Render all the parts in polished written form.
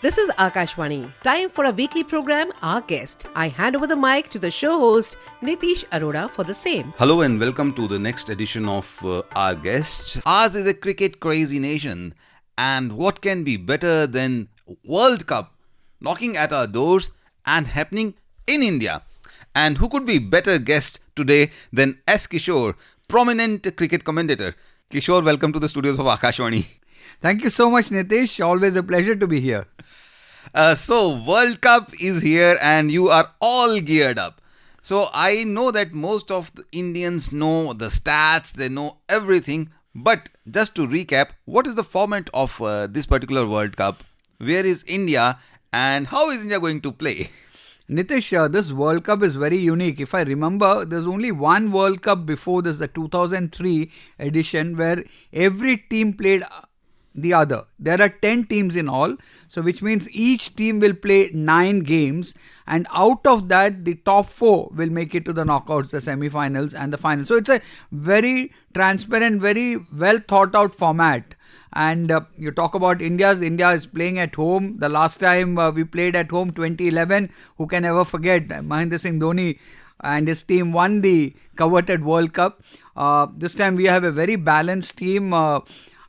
This is Akashwani. Time for a weekly program, Our Guest. I hand over the mic to the show host, Nitish Arora, for the same. Hello and welcome to the next edition of Our Guest. Ours is a cricket crazy nation, and what can be better than World Cup knocking at our doors and happening in India? And who could be better guest today than S. Kishore, prominent cricket commentator. Kishore, welcome to the studios of Akashwani. Thank you so much, Nitish. Always a pleasure to be here. So World Cup is here and you are all geared up. So I know that most of the Indians know the stats, they know everything. But just to recap, what is the format of this particular World Cup? Where is India and how is India going to play? Nitish, this World Cup is very unique. If I remember, there's only one World Cup before this, the 2003 edition, where every team played the other. There are 10 teams in all, so which means each team will play 9 games, and out of that the top 4 will make it to the knockouts, the semi-finals and the final. So it's a very transparent, very well thought out format. And you talk about India is playing at home. The last time we played at home, 2011, who can ever forget? Mahendra Singh Dhoni and his team won the coveted World Cup. This time we have a very balanced team.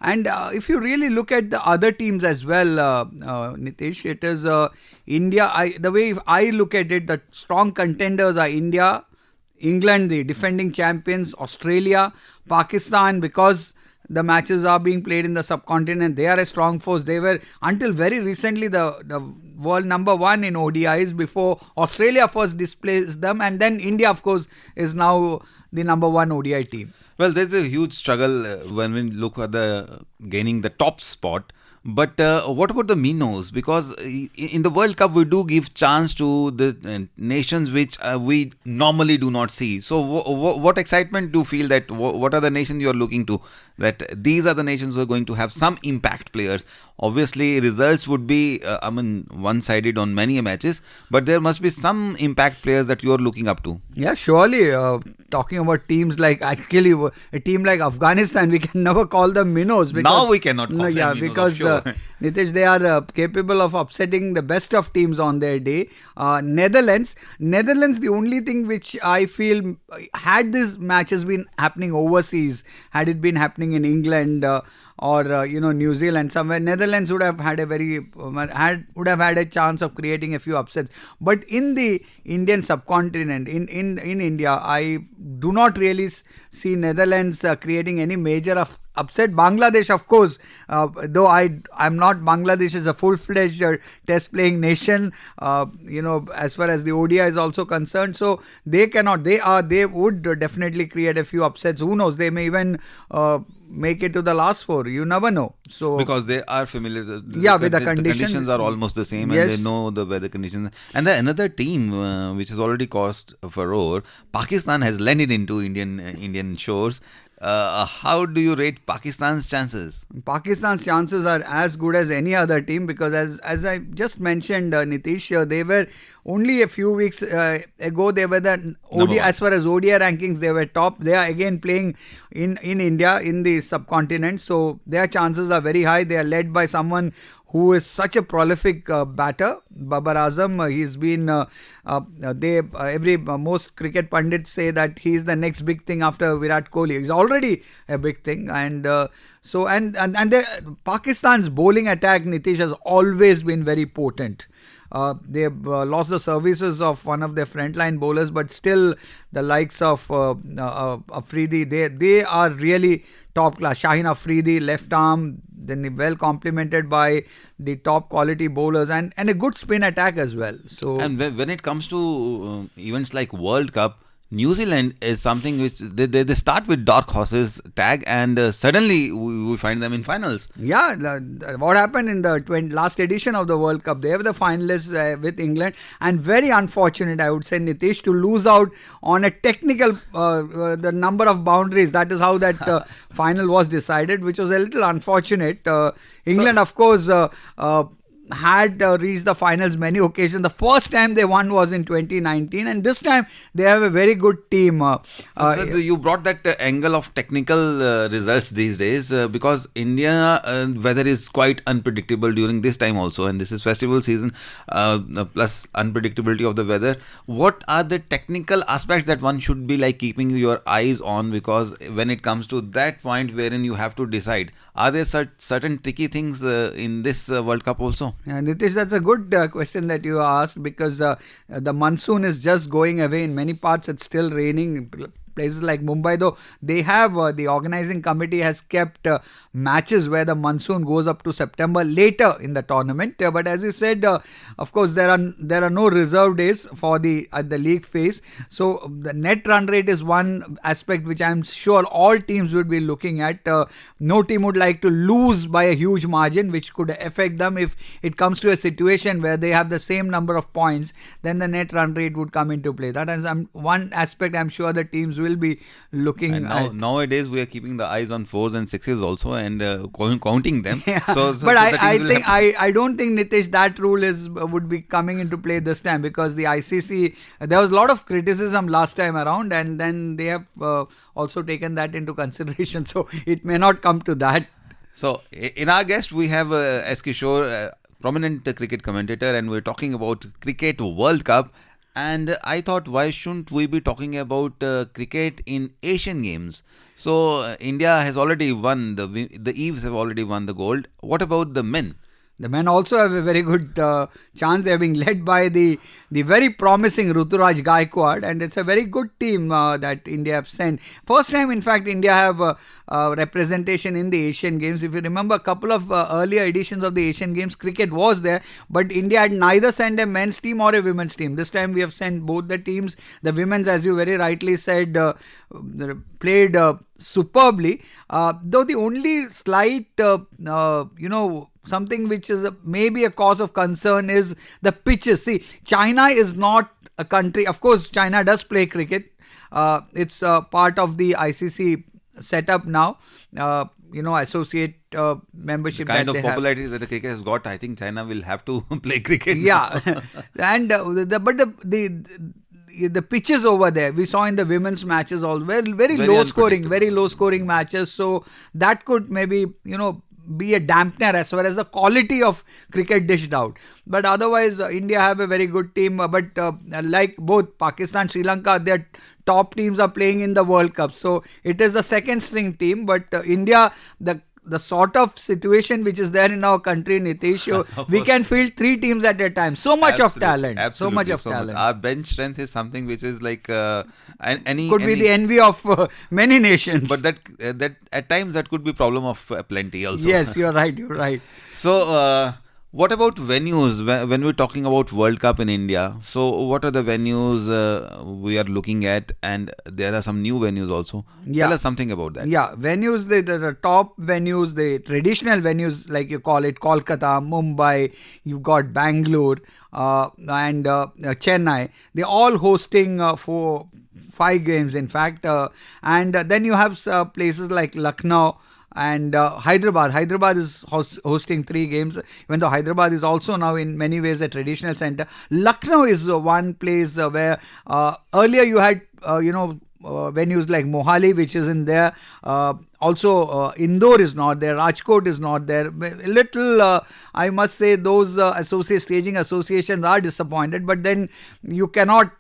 And if you really look at the other teams as well, Nitish, it is India. The way I look at it, the strong contenders are India, England, the defending champions, Australia, Pakistan, because the matches are being played in the subcontinent. They are a strong force. They were, until very recently, the world number 1 in ODIs before Australia first displaced them. And then India, of course, is now the number 1 ODI team. Well, there's a huge struggle when we look at the gaining the top spot. But what about the minnows? Because in the World Cup, we do give chance to the nations which we normally do not see. So what excitement do you feel that what are the nations you are looking to? That these are the nations who are going to have some impact players. Obviously, results would be, one-sided on many matches. But there must be some impact players that you are looking up to. Yeah, surely. Talking about teams like, actually, a team like Afghanistan, we can never call them minnows. Because, now we cannot call them minnows, because sure. Nitish, they are capable of upsetting the best of teams on their day. Netherlands, the only thing which I feel, had this matches been happening overseas, had it been happening in England or New Zealand somewhere, Netherlands would have had a chance of creating a few upsets. But in the Indian subcontinent, in India, I do not really see Netherlands creating any major upset. Bangladesh, of course, though I'm not, Bangladesh is a full-fledged test playing nation, as far as the ODI is also concerned. So they would definitely create a few upsets. Who knows? They may even make it to the last 4. You never know. So because they are familiar with the conditions. The conditions are almost the same, yes. And they know the weather conditions. And another team which has already caused furore, Pakistan has landed into Indian shores. How do you rate Pakistan's chances? Pakistan's chances are as good as any other team, because as I just mentioned, Nitish, they were only a few weeks ago, they were the ODI, as far as ODI rankings, they were top. They are again playing in India, in the subcontinent. So their chances are very high. They are led by someone who is such a prolific batter, Babar Azam. He's been, most cricket pundits say that he's the next big thing after Virat Kohli. He's already a big thing. And Pakistan's bowling attack, Nitish, has always been very potent. They've lost the services of one of their frontline bowlers, but still the likes of Afridi, they are really top class. Shaheen Afridi, left arm, then well complemented by the top quality bowlers and a good spin attack as well. So, and when it comes to events like World Cup, New Zealand is something which they start with dark horses tag, and suddenly we find them in finals. Yeah, what happened in the last edition of the World Cup? They were the finalists with England, and very unfortunate, I would say, Nitish, to lose out on a technical the number of boundaries. That is how that final was decided, which was a little unfortunate. England, of course, had reached the finals many occasions. The first time they won was in 2019, and this time they have a very good team. So you brought that angle of technical results these days because India weather is quite unpredictable during this time also, and this is festival season plus unpredictability of the weather. What are the technical aspects that one should be like keeping your eyes on, because when it comes to that point wherein you have to decide, are there certain tricky things in this World Cup also? Nitish, that's a good question that you asked, because the monsoon is just going away. In many parts, it's still raining. Places like Mumbai, though, they have the organizing committee has kept matches where the monsoon goes up to September later in the tournament. But as you said, of course, there are no reserve days for at the league phase. So the net run rate is one aspect which I'm sure all teams would be looking at. No team would like to lose by a huge margin, which could affect them if it comes to a situation where they have the same number of points. Then the net run rate would come into play. That is one aspect I'm sure the teams will be looking at. Nowadays we are keeping the eyes on 4s and 6s also, and counting them. Yeah. But I don't think, Nitish, that rule would be coming into play this time, because the ICC, there was a lot of criticism last time around, and then they have also taken that into consideration. So it may not come to that. So in our guest we have S. Kishore, prominent cricket commentator, and we're talking about Cricket World Cup. And I thought, why shouldn't we be talking about cricket in Asian Games? So India has already won, the Eves have already won the gold. What about the men? The men also have a very good chance. They are being led by the very promising Ruturaj Gaikwad, and it's a very good team that India have sent. First time, in fact, India have representation in the Asian Games. If you remember, a couple of earlier editions of the Asian Games, cricket was there, but India had neither sent a men's team or a women's team. This time we have sent both the teams. The women's, as you very rightly said, played superbly. Though the only slight, something which is maybe a cause of concern is the pitches. See, China is not a country. Of course, China does play cricket. It's part of the ICC setup now. Associate membership. The kind of popularity that the cricket has got, I think China will have to play cricket. Yeah, and the pitches over there, we saw in the women's matches all very low scoring matches. So that could maybe be a dampener as far as the quality of cricket dished out. But otherwise, India have a very good team. But like both Pakistan, Sri Lanka, their top teams are playing in the World Cup. So it is a second string team. But India, the sort of situation which is there in our country, Nitish, we can field 3 teams at a time. So much of talent. Absolutely, so much of talent. Our bench strength is something which is like be the envy of many nations. But that at times that could be problem of plenty also. Yes, you're right. So what about venues when we're talking about World Cup in India? So what are the venues we are looking at, and there are some new venues also. Tell us something about that. Yeah, venues, the top venues, the traditional venues like you call it, Kolkata, Mumbai, you've got Bangalore and Chennai. They're all hosting for 5 games in fact, and then you have places like Lucknow and Hyderabad. Hyderabad is hosting 3 games, even though Hyderabad is also now in many ways a traditional center. Lucknow is one place where earlier you had venues like Mohali, which is in there. Also, Indore is not there. Rajkot is not there. I must say, those staging associations are disappointed. But then you cannot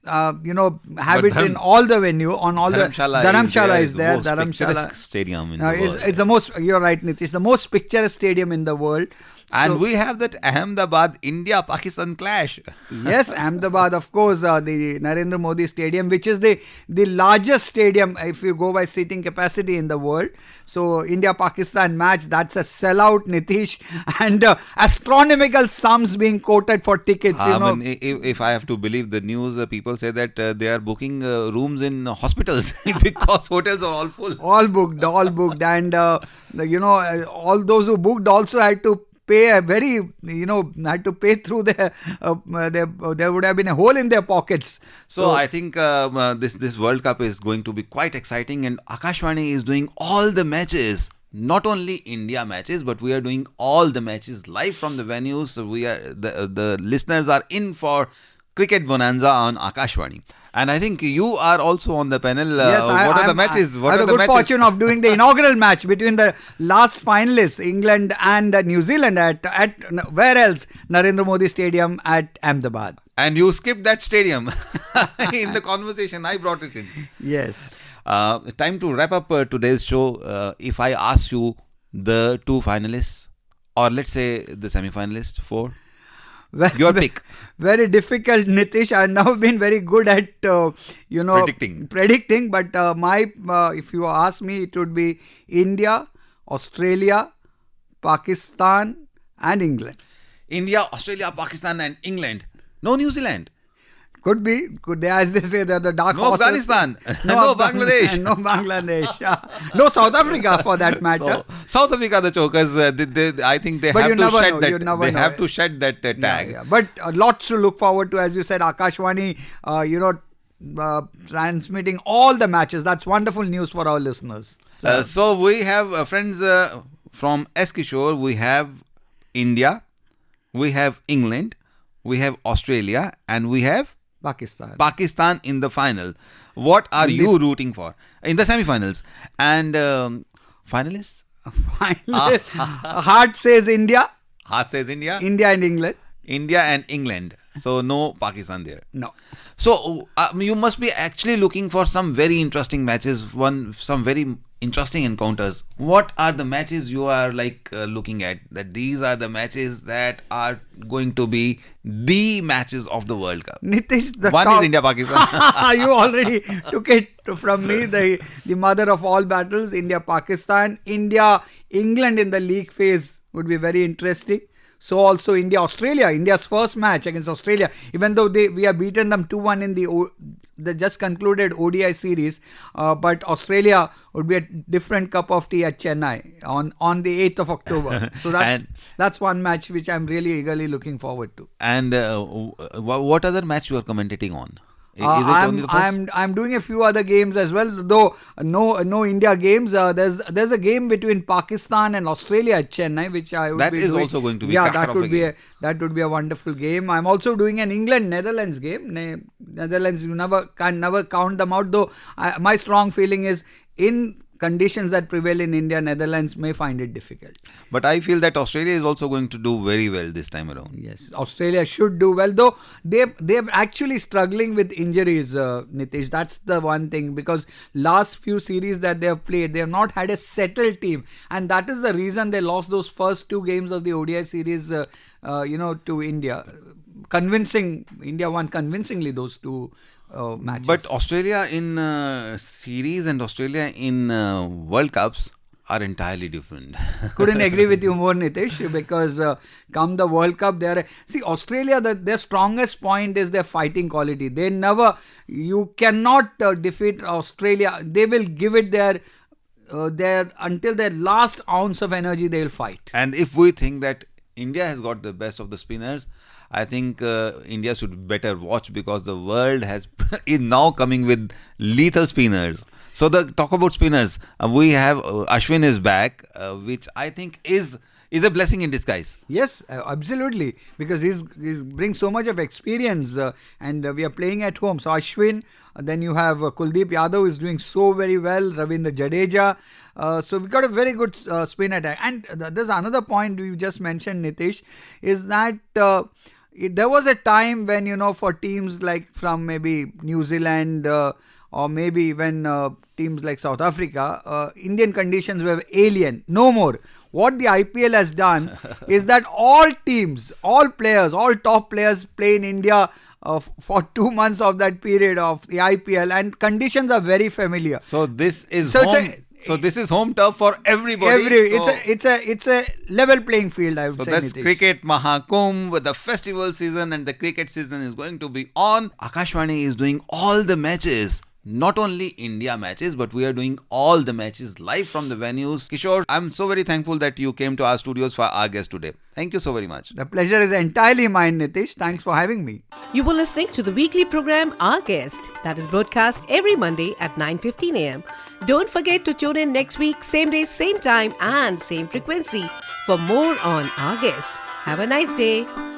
have it in all the venue, on all Dharamshala is there. Dharamshala stadium in the world. It's the most, you're right, Nitish, the most picturesque stadium in the world. And we have that Ahmedabad India-Pakistan clash. Yes, Ahmedabad, of course, the Narendra Modi Stadium, which is the largest stadium if you go by seating capacity in the world. So, India-Pakistan match, that's a sellout, Nitish, and astronomical sums being quoted for tickets. If I have to believe the news, people say that they are booking rooms in hospitals because hotels are all full. All booked, and all those who booked also had to pay had to pay through there would have been a hole in their pockets. So I think this World Cup is going to be quite exciting, and Akashvani is doing all the matches not only India matches, but we are doing all the matches live from the venues. So we are the listeners are in for Cricket Bonanza on Akashvani. And I think you are also on the panel. Yes, what are the matches? I have the good fortune of doing the inaugural match between the last finalists, England and New Zealand, at where else? Narendra Modi Stadium at Ahmedabad. And you skipped that stadium in the conversation. I brought it in. Yes. Time to wrap up today's show. If I ask you the two finalists, or let's say the semi-finalists, four, your pick. Very difficult, Nitish. I've now been very good at predicting. But if you ask me, it would be India, Australia, Pakistan, and England. India, Australia, Pakistan, and England. No New Zealand. Could be. Could they, as they say, they're the dark horses. Afghanistan. No Bangladesh. No Bangladesh. No South Africa, for that matter. So, South Africa, the chokers. I think they have to shed that. They have to shed that tag. Yeah. But lots to look forward to, as you said. Akashvani, transmitting all the matches. That's wonderful news for our listeners. So we have friends from S. Kishore. We have India. We have England. We have Australia, and we have Pakistan in the final. What are you rooting for in the semi-finals? And finalists? Finalists. Heart says India. Heart says India. India and England. India and England. So no Pakistan there. No. So you must be actually looking for some very interesting matches. Some very interesting encounters. What are the matches you are looking at? That these are the matches that are going to be the matches of the World Cup. Nitish, one is India Pakistan. You already took it from me. The mother of all battles, India Pakistan. India England in the league phase would be very interesting. So also India Australia. India's first match against Australia, even though we have beaten them 2-1 in the just concluded ODI series, but Australia would be a different cup of tea at Chennai on the 8th of October. So that's one match which I'm really eagerly looking forward to. And what other match you are commentating on? I'm doing a few other games as well, though no India games. There's a game between Pakistan and Australia at Chennai, which I would be doing. Also going to be that would be a wonderful game. I'm also doing an England-Netherlands game. Netherlands, you can never count them out, though. My strong feeling is in conditions that prevail in India, Netherlands may find it difficult. But I feel that Australia is also going to do very well this time around. Yes, Australia should do well, though they're actually struggling with injuries, Nitish. That's the one thing, because last few series that they have played, they have not had a settled team, and that is the reason they lost those first two games of the ODI series, to India. India won convincingly those two matches. But Australia in series and Australia in World Cups are entirely different. Couldn't agree with you more, Nitish, because come the World Cup, Australia, their strongest point is their fighting quality. You cannot defeat Australia. They will give it their until their last ounce of energy, they will fight. And if we think that India has got the best of the spinners, I think India should better watch, because the world is now coming with lethal spinners. So talk about spinners. We have Ashwin is back, which I think is a blessing in disguise. Yes, absolutely, because he brings so much of experience, and we are playing at home. So Ashwin, then you have Kuldeep Yadav, who is doing so very well. Ravindra Jadeja. So we've got a very good spin attack. And there's another point we just mentioned, Nitish, is that there was a time when, for teams like from maybe New Zealand or maybe even teams like South Africa, Indian conditions were alien. No more. What the IPL has done is that all teams, all top players play in India for 2 months of that period of the IPL, and conditions are very familiar. So this is this is home turf for everybody. It's a level playing field, I would say. So that's Nitish. Cricket Mahakumbh, the festival season, and the cricket season is going to be on. Akashvani is doing all the matches, not only India matches, but we are doing all the matches live from the venues. Kishore, I'm so very thankful that you came to our studios for our guest today. Thank you so very much. The pleasure is entirely mine, Nitish. Thanks for having me. You were listening to the weekly program Our Guest that is broadcast every Monday at 9:15 a.m. Don't forget to tune in next week, same day, same time and same frequency for more on Our Guest. Have a nice day.